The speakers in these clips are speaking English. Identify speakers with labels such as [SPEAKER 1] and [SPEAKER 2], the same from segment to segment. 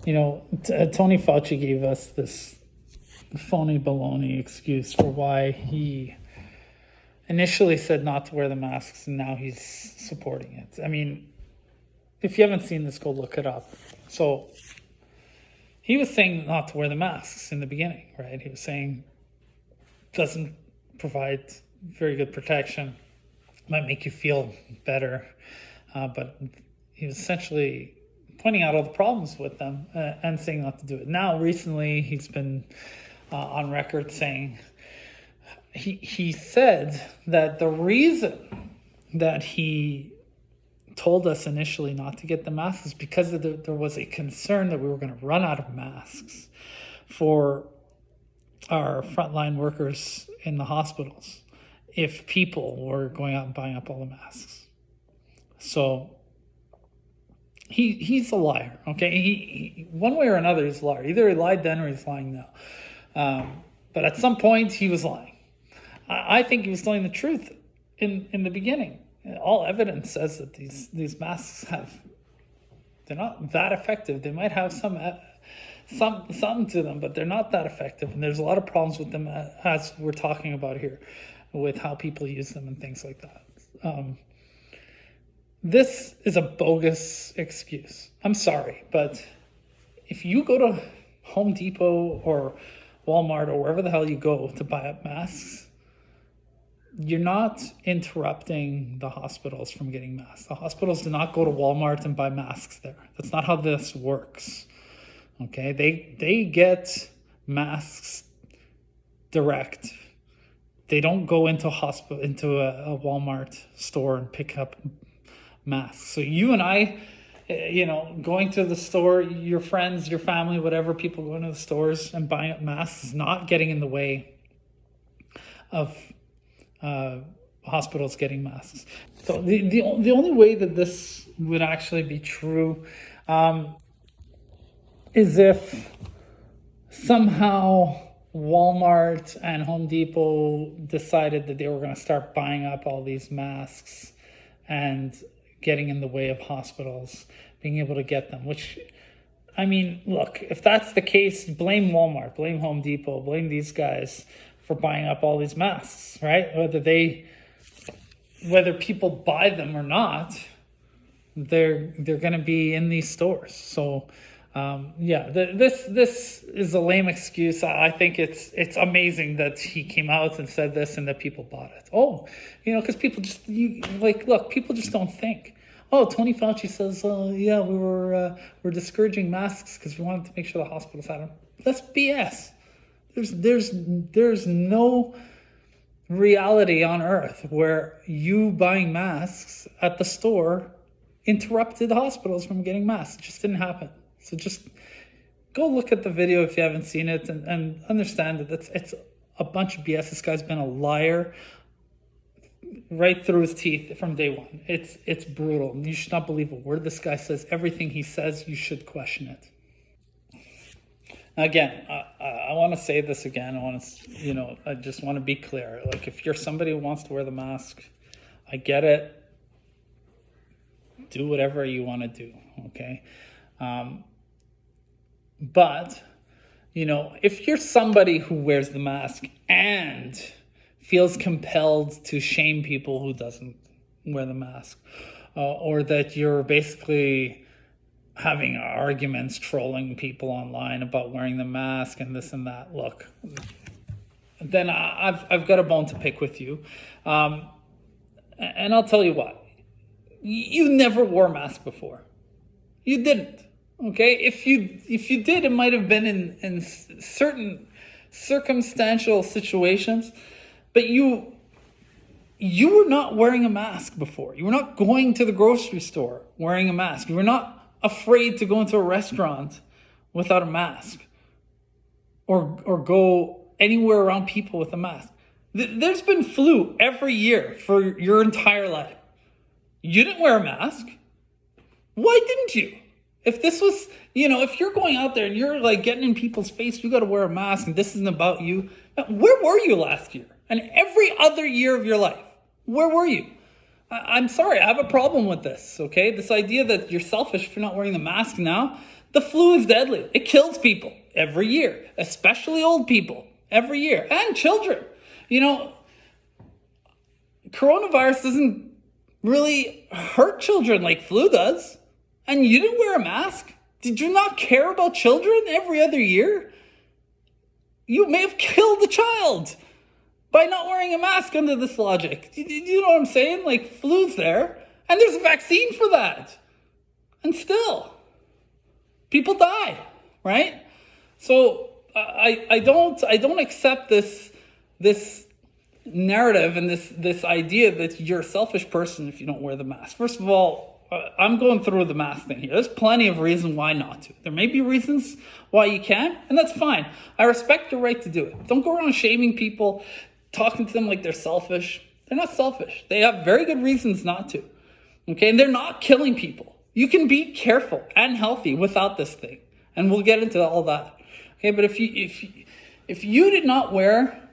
[SPEAKER 1] Tony Fauci gave us this phony baloney excuse for why he initially said not to wear the masks and now he's supporting it. I mean, if you haven't seen this, go look it up. So he was saying not to wear the masks in the beginning, right? He was saying doesn't provide very good protection, might make you feel better, but he was essentially pointing out all the problems with them and saying not to do it. Now, recently, he's been on record saying he said that the reason that he told us initially not to get the masks is because there was a concern that we were going to run out of masks for our frontline workers in the hospitals if people were going out and buying up all the masks. So he's a liar, okay? He one way or another, he's a liar. Either he lied then or he's lying now. But at some point, he was lying. I think he was telling the truth in the beginning. All evidence says that these masks they're not that effective. They might have something to them, but they're not that effective. And there's a lot of problems with them, as we're talking about here, with how people use them and things like that. This is a bogus excuse. I'm sorry, but if you go to Home Depot or Walmart or wherever the hell you go to buy up masks, you're not interrupting the hospitals from getting masks. The hospitals do not go to Walmart and buy masks there. That's not how this works. Okay, they get masks direct. They don't go into a Walmart store and pick up masks. So you and I, going to the store, your friends, your family, whatever, people going to the stores and buying up masks is not getting in the way of hospitals getting masks. So the only way that this would actually be true is if somehow Walmart and Home Depot decided that they were going to start buying up all these masks and getting in the way of hospitals being able to get them, which, I mean, look, if that's the case, blame Walmart, blame Home Depot, blame these guys for buying up all these masks, right? Whether people buy them or not, they're going to be in these stores. So this is a lame excuse. I think it's amazing that he came out and said this and that people bought it. Because people people just don't think. Oh, Tony Fauci says, we're discouraging masks because we wanted to make sure the hospitals had them. That's BS. There's no reality on earth where you buying masks at the store interrupted the hospitals from getting masks. It just didn't happen. So just go look at the video if you haven't seen it and understand that it's a bunch of BS. This guy's been a liar right through his teeth from day one. It's brutal. You should not believe a word this guy says. Everything he says, you should question it. Again, I want to say this again. I just want to be clear. Like, if you're somebody who wants to wear the mask, I get it. Do whatever you want to do, okay? But, if you're somebody who wears the mask and feels compelled to shame people who doesn't wear the mask, or that you're basically having arguments, trolling people online about wearing the mask and this and that, look, then I've got a bone to pick with you. And I'll tell you what, you never wore a mask before. You didn't. Okay, if you did, it might have been in certain circumstantial situations, but you were not wearing a mask before. You were not going to the grocery store wearing a mask. You were not afraid to go into a restaurant without a mask, or go anywhere around people with a mask. There's been flu every year for your entire life. You didn't wear a mask. Why didn't you? If this was, if you're going out there and you're like getting in people's face, you got to wear a mask and this isn't about you. Where were you last year? And every other year of your life, where were you? I'm sorry, I have a problem with this, okay? This idea that you're selfish for not wearing the mask now, The flu is deadly. It kills people every year, especially old people every year, and children. Coronavirus doesn't really hurt children like flu does. And you didn't wear a mask? Did you not care about children every other year? You may have killed a child by not wearing a mask under this logic. Do you know what I'm saying? Like, flu's there, and there's a vaccine for that. And still, people die, right? So I don't accept this narrative and this idea that you're a selfish person if you don't wear the mask. First of all, I'm going through the mask thing here. There's plenty of reasons why not to. There may be reasons why you can, and that's fine. I respect your right to do it. Don't go around shaming people, talking to them like they're selfish. They're not selfish. They have very good reasons not to. Okay, and they're not killing people. You can be careful and healthy without this thing, and we'll get into all that. Okay, but if you did not wear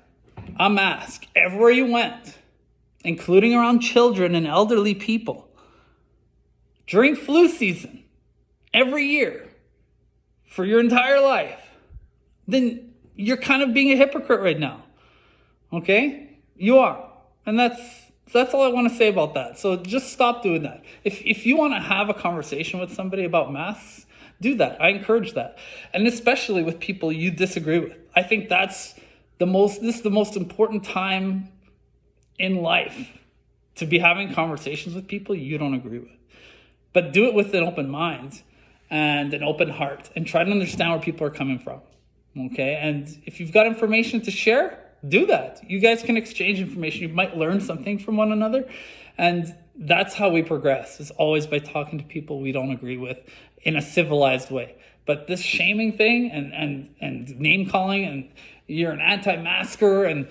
[SPEAKER 1] a mask everywhere you went, including around children and elderly people, during flu season, every year, for your entire life, then you're kind of being a hypocrite right now. Okay? You are. And that's all I want to say about that. So just stop doing that. If you want to have a conversation with somebody about masks, do that. I encourage that. And especially with people you disagree with. I think this is the most important time in life to be having conversations with people you don't agree with. But do it with an open mind and an open heart, and try to understand where people are coming from. Okay? And if you've got information to share, do that. You guys can exchange information. You might learn something from one another. And that's how we progress, is always by talking to people we don't agree with in a civilized way. But this shaming thing and name calling, and you're an anti-masker, and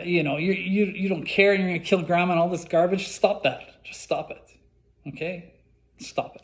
[SPEAKER 1] you don't care, and you're going to kill grandma and all this garbage, stop that. Just stop it. Okay? Stop it.